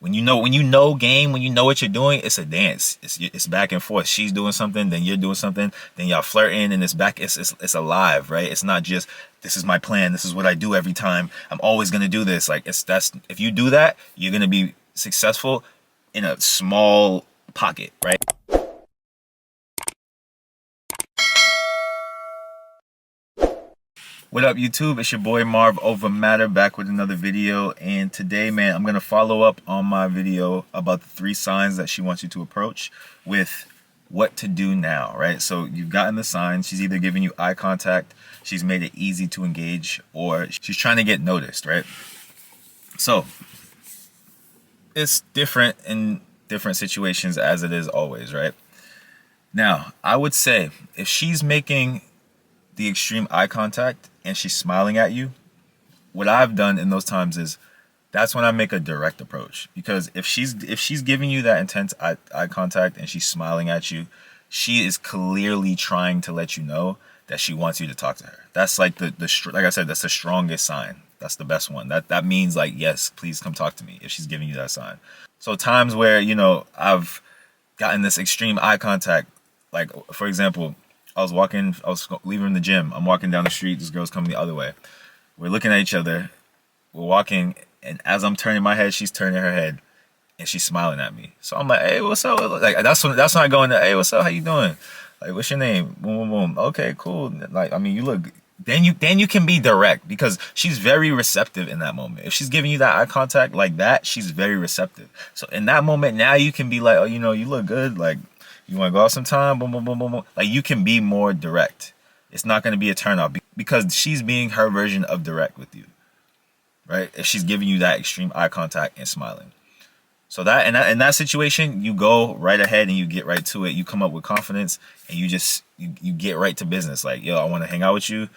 When you know game, when you know what you're doing, it's a dance. It's back and forth. She's doing something, then you're doing something, then y'all flirting, and it's back. It's alive, right? It's not just this is my plan. This is what I do every time. I'm always gonna do this. Like that's if you do that, you're gonna be successful in a small pocket, right? What up, YouTube? It's your boy Marv over Matter, back with another video. And today, man, I'm gonna follow up on my video about the 3 signs that she wants you to approach with what to do now, right? So you've gotten the signs. She's either giving you eye contact, she's made it easy to engage, or she's trying to get noticed, right? So it's different in different situations, as it is always, right? Now, I would say if she's making the extreme eye contact and she's smiling at you, what I've done in those times is that's when I make a direct approach. Because if she's giving you that intense eye contact and she's smiling at you, she is clearly trying to let you know that she wants you to talk to her. That's like like I said, that's the strongest sign. That's the best one. That means like, yes, please come talk to me, if she's giving you that sign. So times where, I've gotten this extreme eye contact, like for example, I was leaving the gym. I'm walking down the street. This girl's coming the other way. We're looking at each other. We're walking. And as I'm turning my head, she's turning her head. And she's smiling at me. So I'm like, hey, what's up? Like, that's when I go into, hey, what's up? How you doing? Like, what's your name? Boom, boom, boom. Okay, cool. Like, I mean, you look, then you can be direct because she's very receptive in that moment. If she's giving you that eye contact like that, she's very receptive. So in that moment, now you can be like, oh, you look good. Like, you want to go out sometime? Boom, boom, boom, boom, boom. Like, you can be more direct. It's not going to be a turn off because she's being her version of direct with you, right? If she's giving you that extreme eye contact and smiling. So that in that situation, you go right ahead and you get right to it. You come up with confidence and you get right to business. Like, yo, I want to hang out with you.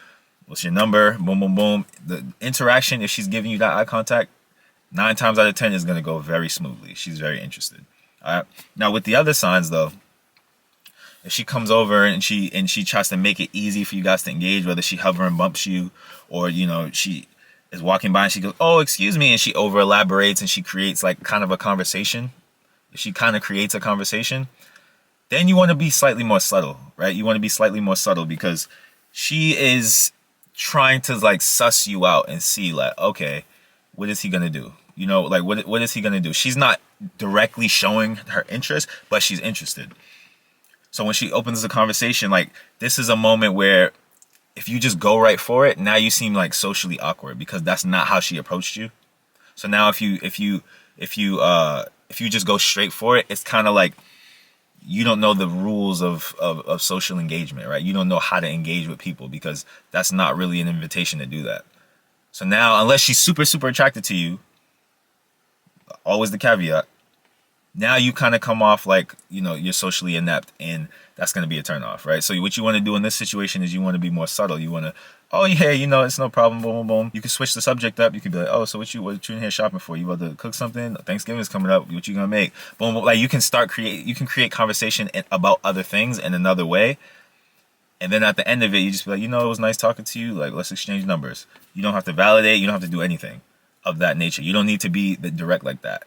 What's your number? Boom, boom, boom. The interaction, if she's giving you that eye contact, 9 times out of 10 is going to go very smoothly. She's very interested. All right. Now with the other signs though, if she comes over and she tries to make it easy for you guys to engage, whether she hovers and bumps you, or she is walking by and she goes, oh, excuse me, and she over elaborates and she creates like kind of a conversation. If she kind of creates a conversation, then you want to be slightly more subtle, right? You want to be slightly more subtle because she is trying to like suss you out and see like, okay, what is he gonna do? Like what is he gonna do? She's not directly showing her interest, but she's interested. So when she opens the conversation, like this is a moment where if you just go right for it, now you seem like socially awkward because that's not how she approached you. So now if you just go straight for it, it's kind of like you don't know the rules of social engagement, right? You don't know how to engage with people because that's not really an invitation to do that. So now, unless she's super, super attracted to you, always the caveat, now you kind of come off like, you're socially inept and that's going to be a turn off, right? So what you want to do in this situation is you want to be more subtle. You want to, oh yeah, it's no problem, boom, boom, boom. You can switch the subject up. You can be like, oh, so what you in here shopping for? You about to cook something? Thanksgiving is coming up. What you going to make? Boom, boom. Like you can create conversation about other things in another way. And then at the end of it, you just be like, it was nice talking to you. Like, let's exchange numbers. You don't have to validate. You don't have to do anything of that nature. You don't need to be direct like that.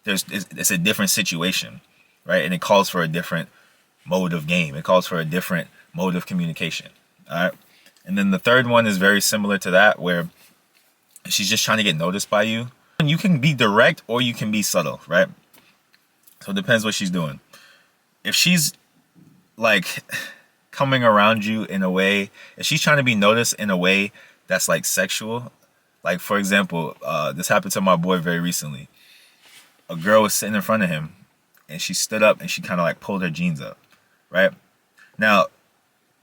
It's a different situation, right? And it calls for a different mode of game. It calls for a different mode of communication. All right. And then the third one is very similar to that, where she's just trying to get noticed by you. And you can be direct or you can be subtle, right? So it depends what she's doing. If she's like coming around you in a way, if she's trying to be noticed in a way that's like sexual, like for example, this happened to my boy very recently. A girl was sitting in front of him and she stood up and she kind of like pulled her jeans up, right? Now,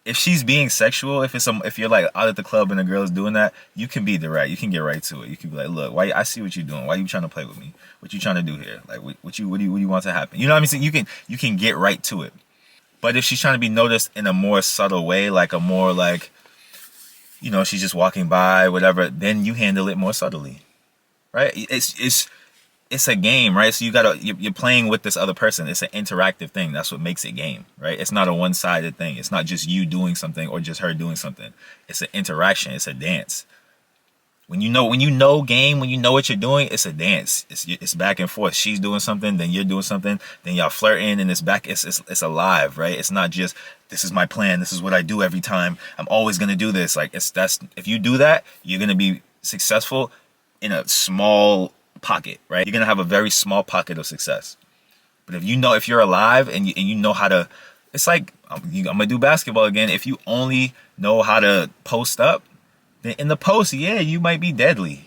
if she's being sexual, if you're like out at the club and a girl is doing that, you can be direct. You can get right to it. You can be like, look, I see what you're doing. Why are you trying to play with me? What you trying to do here? Like, what do you want to happen? You know what I mean? So you can get right to it. But if she's trying to be noticed in a more subtle way, like a more like, she's just walking by, whatever, then you handle it more subtly, right? It's a game, right? So you're playing with this other person. It's an interactive thing. That's what makes it game, right? It's not a one-sided thing. It's not just you doing something or just her doing something. It's an interaction. It's a dance. When you know game, when you know what you're doing, it's a dance. It's back and forth. She's doing something, then you're doing something, then y'all flirting, and it's back. It's alive, right? It's not just this is my plan. This is what I do every time. I'm always gonna do this. Like that's if you do that, you're gonna be successful in a small pocket, right? You're gonna have a very small pocket of success. But if you're alive and you know how to, it's like I'm gonna do basketball again. If you only know how to post up, then in the post, yeah, you might be deadly.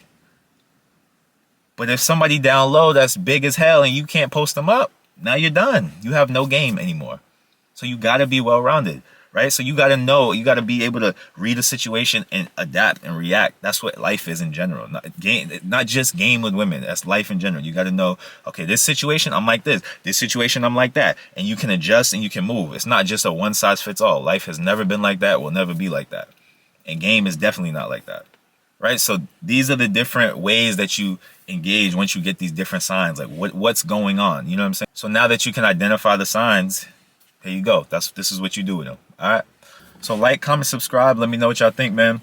But if somebody down low that's big as hell and you can't post them up, now you're done. You have no game anymore. So you got to be well-rounded, right? So you got to know, you got to be able to read a situation and adapt and react. That's what life is in general. Not just game with women. That's life in general. You got to know, okay, this situation, I'm like this. This situation, I'm like that. And you can adjust and you can move. It's not just a one-size-fits-all. Life has never been like that, will never be like that. And game is definitely not like that, right? So these are the different ways that you engage once you get these different signs. Like what's going on? You know what I'm saying? So now that you can identify the signs, here you go. This is what you do with them. All right. So like, comment, subscribe. Let me know what y'all think, man.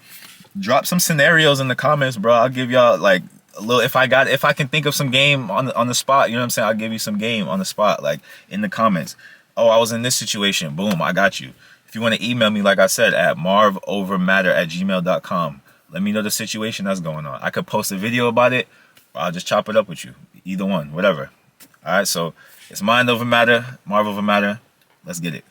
Drop some scenarios in the comments, bro. I'll give y'all like a little. If I can think of some game on the spot, you know what I'm saying? I'll give you some game on the spot, like in the comments. Oh, I was in this situation. Boom, I got you. If you want to email me, like I said, at marvovermatter@gmail.com. Let me know the situation that's going on. I could post a video about it, or I'll just chop it up with you. Either one, whatever. All right. So it's mind over matter, Marv over matter. Let's get it.